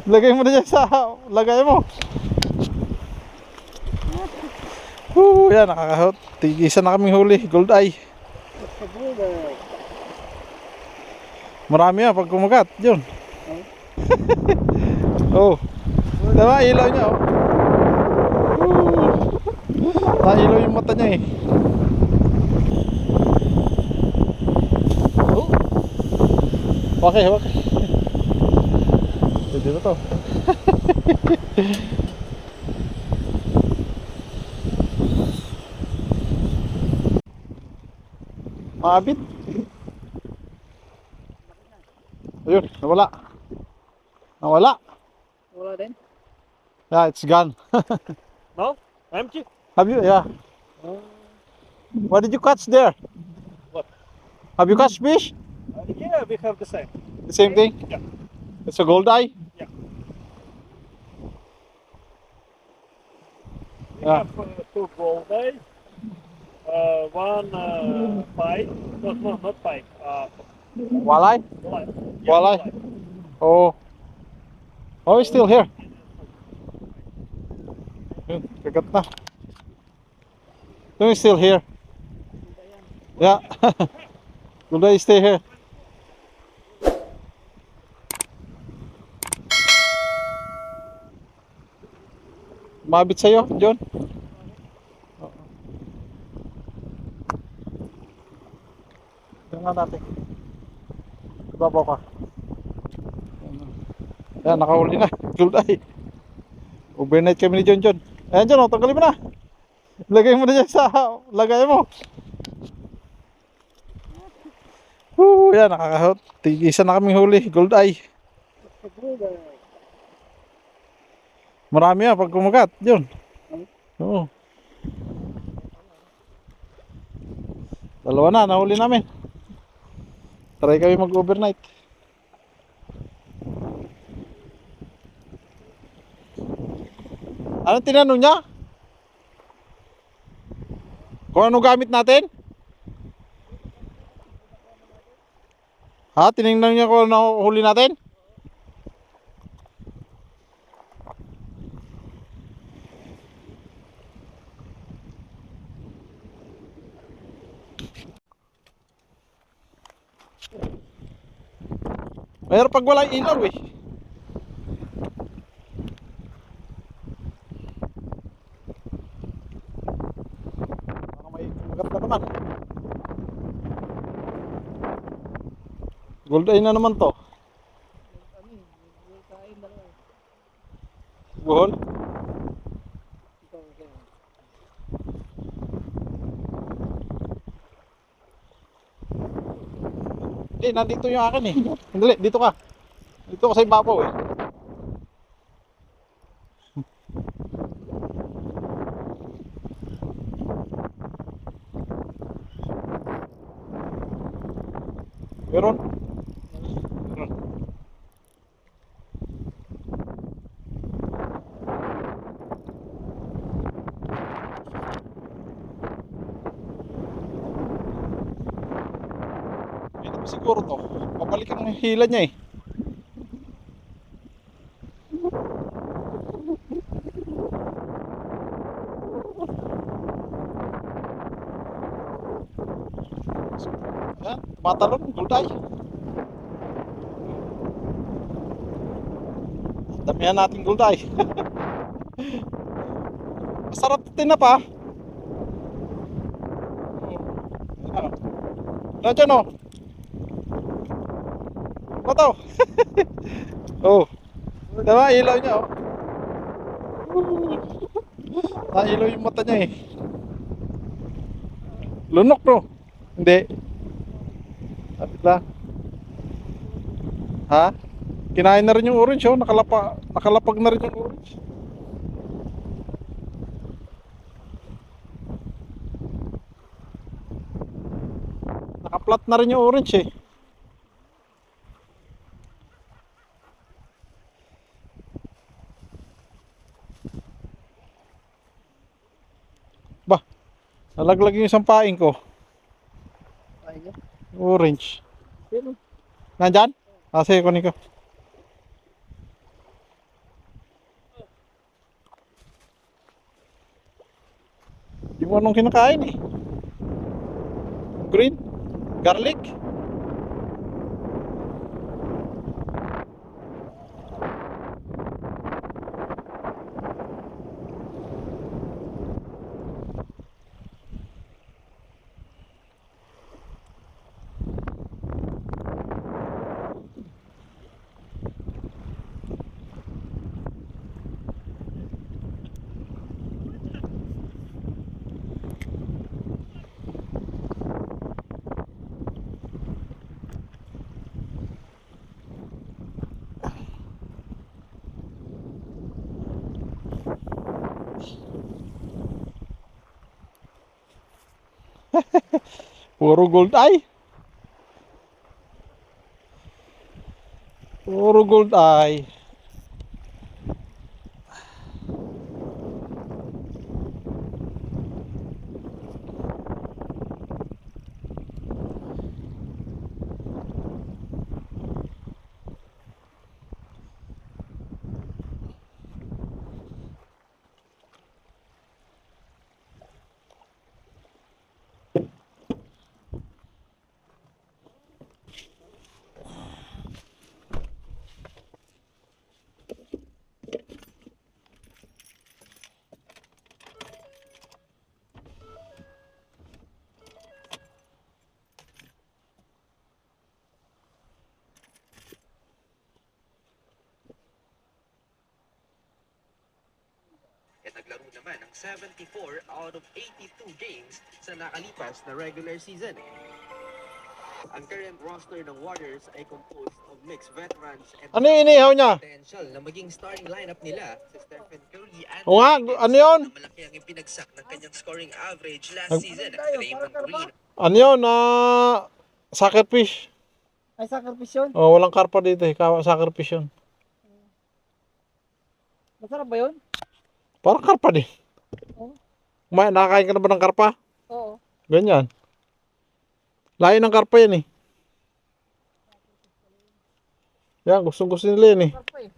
Lagay mo na dyan sa lagay mo. Yan, nakakahot. Tigisa na kaming huli. Gold eye. Marami yan pag kumagat. Yun. Oh. Diba, ilaw niya oh. Nailaw yung mata niya eh. Oh. Okay. Pwede na to. Maabit. Ayun, nawala. Nawala din? Yeah, it's gone. No? Empty? Have you? Yeah. What did you catch there? What? Have you catch fish? Yeah, we have the same. The same thing? Yeah. It's a gold eye? Yeah. We Yeah. have two gold eyes. One pike. No, not pike. Walleye? Walleye. Walleye? Oh. Oh, it's still here. Yun, kagat na. No, it's still here. Yeah. Gold eye, stay here. Mabit sa'yo, John? Tingnan natin. Ibabaw ka. Yan, nakahuli na. Gold eye. Overnight kami ni John. Ayan John, oh, tanggalin mo na. Lagay mo na dyan sa lagay mo. Yan, nakakahot. Tigisa na kaming huli. Gold eye. Marami yan pag kumagat. John. Oo. Dalawa na, nahuli namin. Try kami mag-overnight. Anong tinanong niya? Kung ano gamit natin? Ha? Tinignan niya kung ano huli natin? Mayroon pag walang ilaw eh. Baka may kumagat na naman. Gold eye na naman to. Buhol? Nandito yung akin eh. Sandali, dito ka. Dito ka sa ibabaw eh. Meron? Meron. Ito pa siguro to. Pabalik ang hila niya eh. Ayan, tumatalon, gold eye. Damihan natin gold eye. Masarap tinapa. Nandiyan o. Mataw. Oh. Diba, ilaw niya oh. Nailaw yung mata niya eh. Lunok bro. Hindi. Lapit lang. Ha? Kinain na rin yung orange oh. Nakalapag na rin yung orange. Nakaplat na rin yung orange eh. Bah, nalaglag yung isang paing ko. Orange. Nandyan? Sige, kunin ko. mo anong kinakain eh. Green? Garlic? Puro gold eye. Puro gold eye. At naglaro naman ng 74 out of 82 games sa nakalipas na regular season. Ang current roster ng Warriors ay composed of mixed veterans and Ano yung inihaw niya? potential na maging starting lineup nila si Stephen Curry and O nga, ano yun? na malaki ang ipinagsak ng kanyang scoring average last Nag- season. Draymond Green Ano yun? Sucker fish. Ay, sacrifice yun? Oh, walang karpa dito eh. Sucker fish yun. Masarap ba yun? Parang karpa din. Oo. Nakakain ka na ba ng karpa? Oo. Ganyan. Lain ng karpa yan eh. Yan, gustong gusto nila yan eh. Masarap pa eh.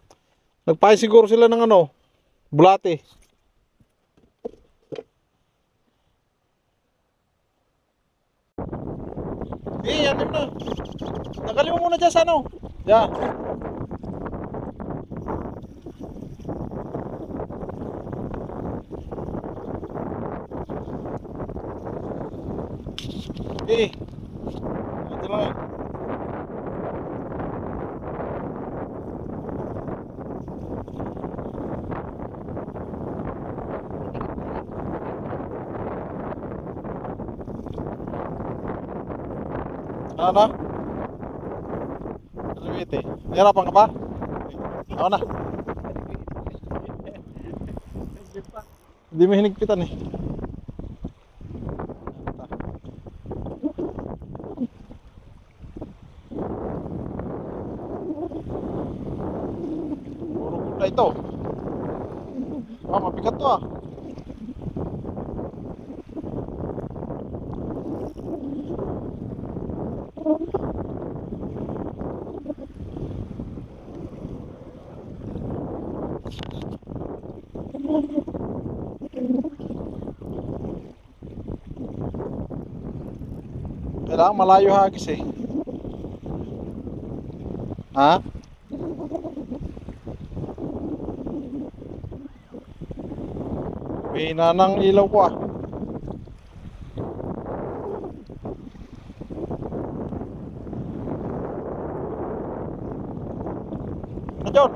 Nagpain siguro sila ng ano, bulate. Yan na. Tanggalin mo muna dyan sa ano. Yan. Okay. Ito lang. Ano na? Alimit eh. Nahirapan ka pa? Ako na. Hindi mo hinigpitan eh. Puro gulay ito. Mabigat to ah. Kailangan malayo hagis eh. Ha? Pina ng ilaw ko ah. John.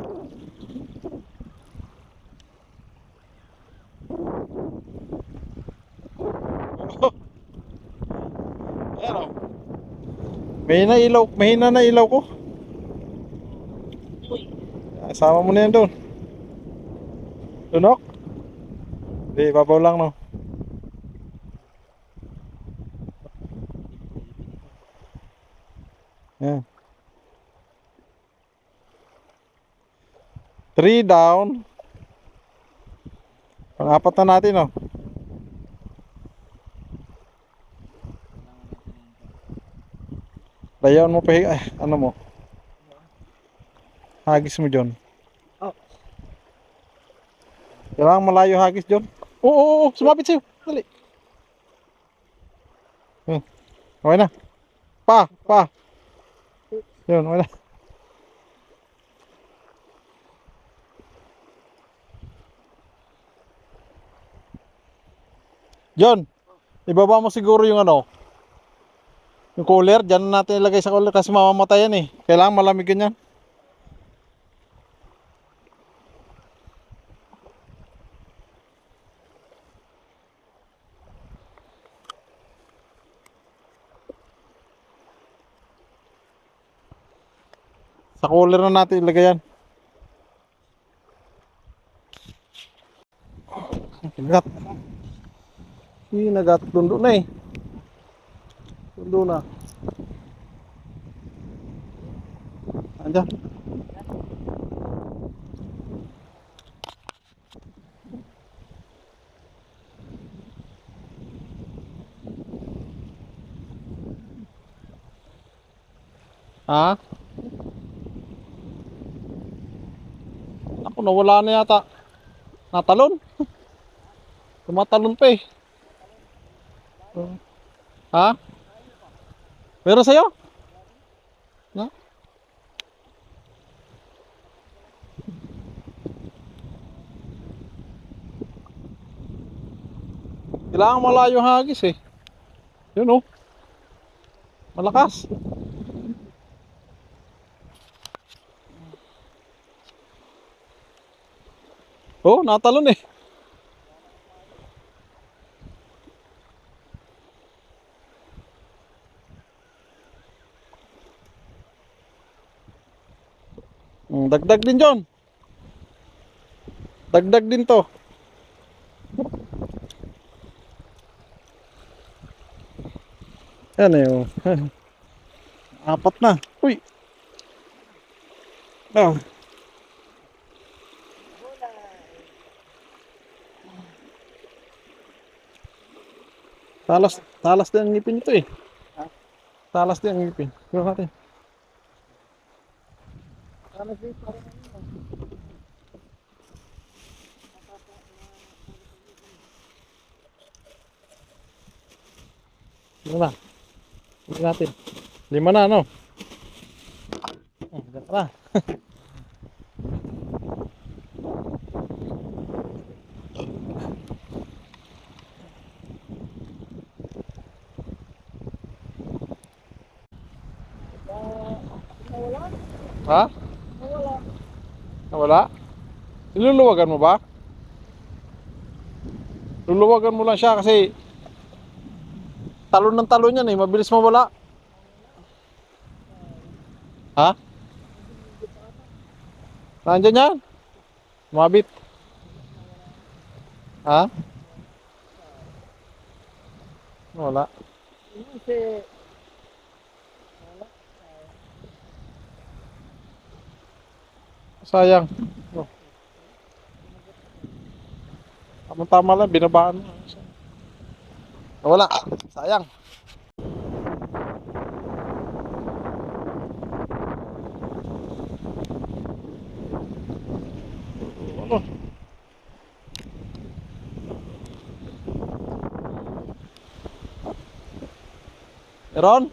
Ayan o. Mahina na ilaw ko. Sama mo na yan doon. Tunok? Hindi, babaw lang no. Yan. 3 down. Pang-apat na natin oh. Layawan mo pa ano mo? Hagis mo John. Oh. Kailangan malayo hagis John. Oo, sumapit sa'yo. Dali. Okay na. Pa. Yun, okay na. John, ibaba mo siguro yung ano, yung cooler. Diyan natin ilagay sa cooler kasi mamamatay yan eh. Kailangan malamig ganyan. Sa cooler na natin ilagay yan. Nagat. Nagat. Tundo na eh. Tundo na. Andiyan. Ha? Ako, nawala na yata. Natalon. Tumatalon pa eh. Ha? Meron sa'yo? Na? Kailangan malayo hagis eh. Yun oh. Malakas. Oh, natalon eh. Dagdag din John. Dagdag din to. Yan eh oh. Apat na. Uy. Ah. Talas din ang ngipin nito eh. Talas din ang ngipin. Tingnan natin. Talas din, parang Tingnan na. Tingnan natin. 5 na no? Ganda na. Ha? Nawala? Iluluwagan mo ba? Luluwagan mo lang siya kasi talon ng talon yan eh, mabilis mawala. Ha? Nandiyan yan? Mabit. Ha? Wala. kasi Sayang. Oh. Tama-tama lang, binabaan mo. Wala. Sayang. Ano? Meron?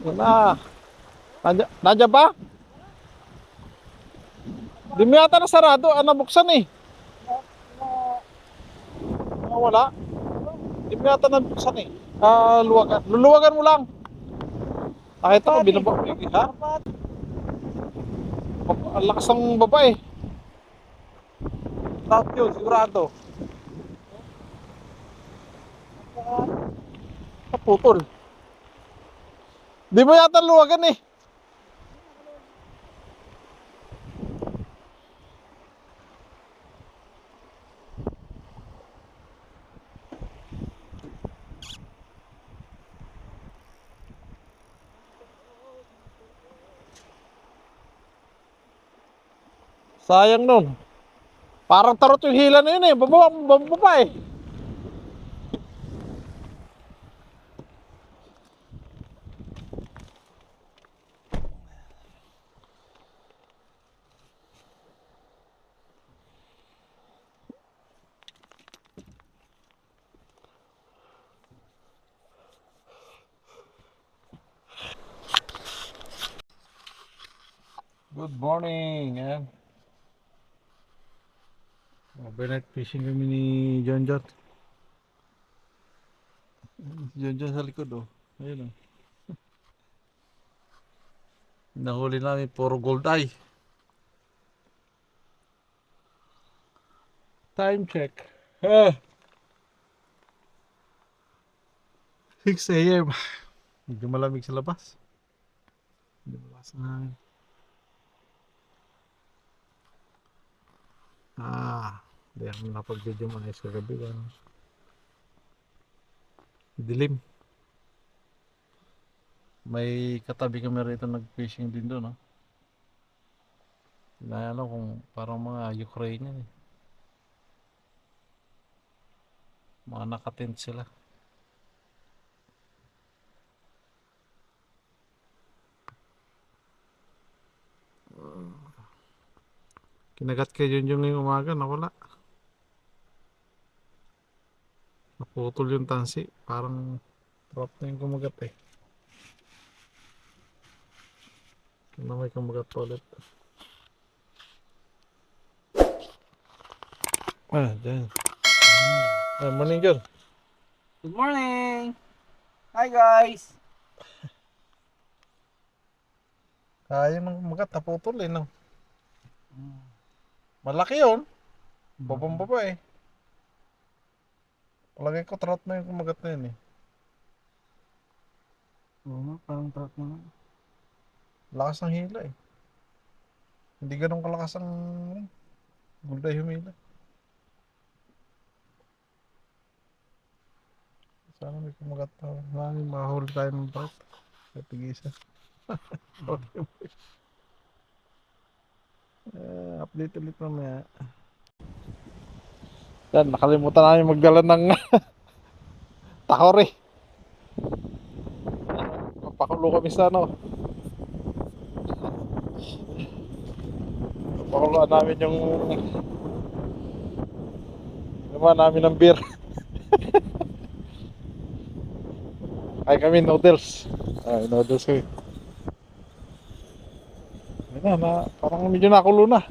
Wala. Nandiyan ba? Di mo yata nasarado. Nabuksan eh. Wala. Di mo yata nabuksan eh. Luwagan. Luluwagan mo lang. Nakita ko, binaba mo yung ha? Ang lakas ng baba eh. Stop yun, sigurado. Kaputol. Di mo yata luwagan eh. Sayang nun. Parang tarot yung hila na yun eh. Bababa eh. Good morning. Ayan. Overnight fishing kami ni John John. Si John John sa likod oh. Ayun oh. Nahuli namin puro gold eye. Time check. 6 AM. Medyo malamig sa labas. Medyo malakas na hangin. Hindi ako napag-video mo ayos kagabi. Dilim. May katabi kami rito nag-fishing din doon, no? Hindi alam kung parang mga Ukrainian eh. Mga nakatent sila. Kinagat kay Junjun ngayong umaga, nawala. Naputol yung tansi. Parang drop na yung kumagat eh. Kaya may kumagat pa ulit. Dyan. Morning, John. Good morning! Hi guys! Kaya ng kumagat, naputol eh, no? Malaki yun. Babang-baba eh. Palagay ko trout na yung kumagat na yun eh. Oo, parang trout na. Lakas ng hila eh. Hindi ganun kalakas ang gulday humila. Sana may kumagat na. Maraming mahuli tayo ng trout. Kapigisa. Okay. Update ulit mamaya. Yan, nakalimutan namin magdala ng takori. Papakulo kami sa ano. Papakuloan namin yung naman namin ng beer. Ay kami noodles. Noodles kami. Ayun na, parang medyo nakulo na.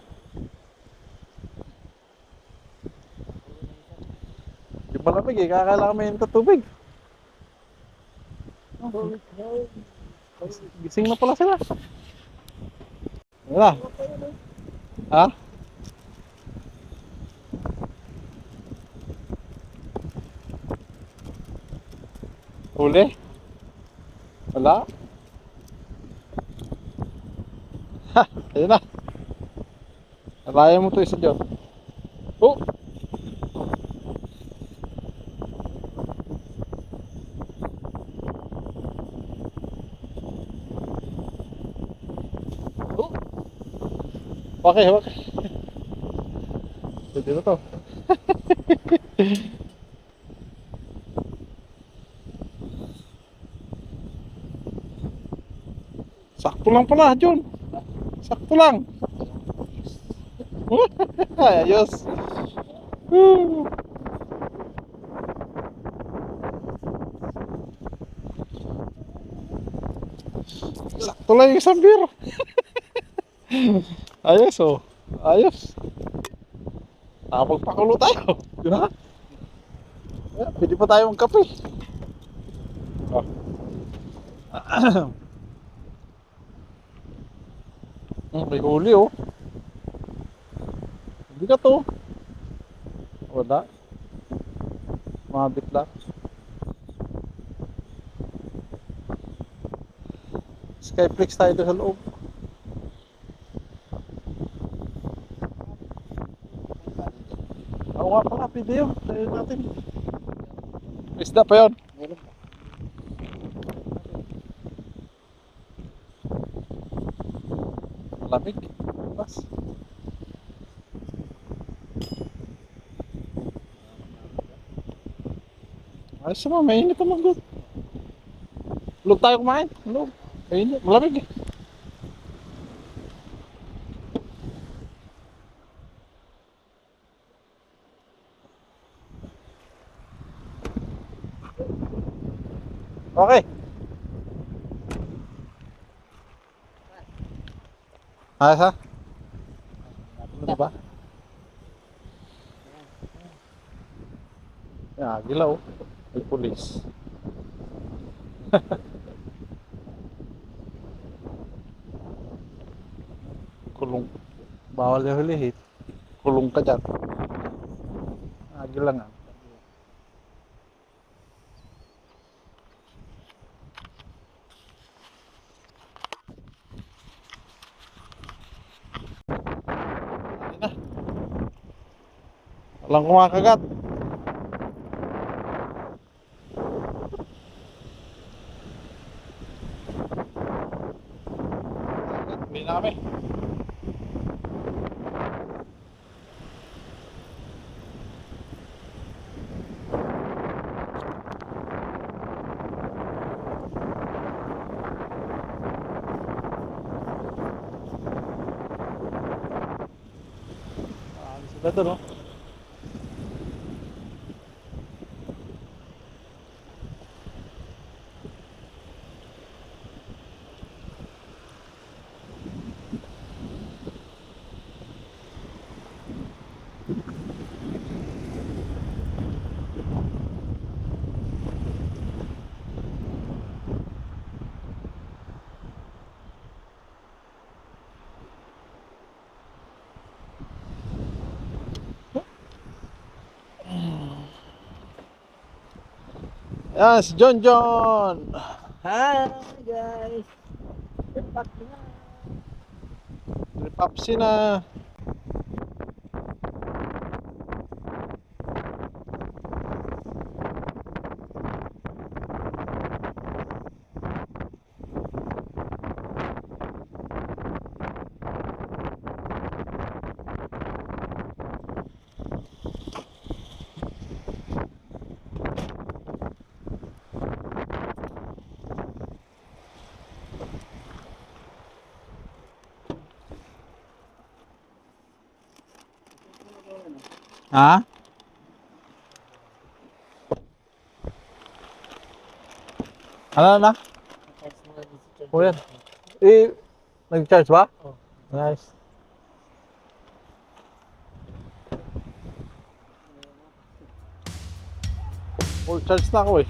Di malamig eh, kakailangan may inta tubig. Gising na pala sila. Ayun na. Ha? Huli? Wala? Ha! Ayun na. Alaya mo to isa dyan. Oh! Oh! Bakit? Pwede na to. Sakto lang pala, John. Sakto lang. Ayos. Woo. Sakto lang yung isang beer. Ayos oh. Ayos. Nakapagpakulo tayo. Di ba? Yeah, pwede pa tayo magkape. Oh. May huli oh. Hindi ka to. Wala. Mabit lang. Skyflex tayo doon sa loob. Oo nga pala, pwede yun. Tayo natin. Isda pa yun. Malamig. Bas. Ayos naman, mainit naman good. Lug tayo kumain. Lug. Mainit, malamig eh. Okay. Ayos ha? Ano ba? Ya, gila oh. May pulis. Kulong. Bawal yung hulihit. Kulong ka dyan. Gila nga. Ayun na. Walang kumakagat. Hindi na kami. Sila doon oh. Yan, si John John. Hi guys. Back na. Repapsi na. Ha? Ano na? O yan. Nag-charge ba? Oh. Nice. Full charge na ako eh.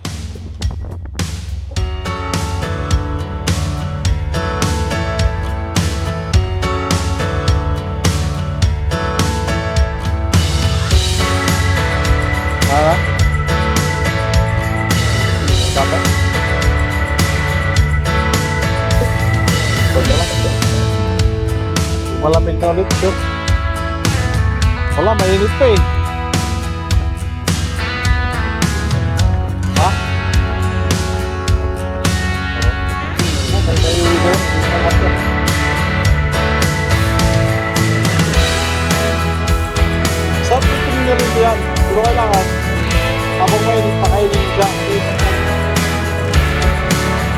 Ha? Dapat? Malamig na ulit ito. Wala, mainit pa eh. Ha? May naiuwi doon. Sarap ito nyo rin yan. Pero kailangan, habang mainit, pakainin siya.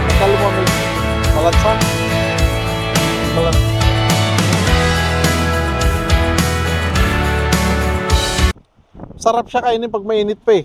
Nakalo mo may malansa. Sarap siya kainin pag mainit pa eh.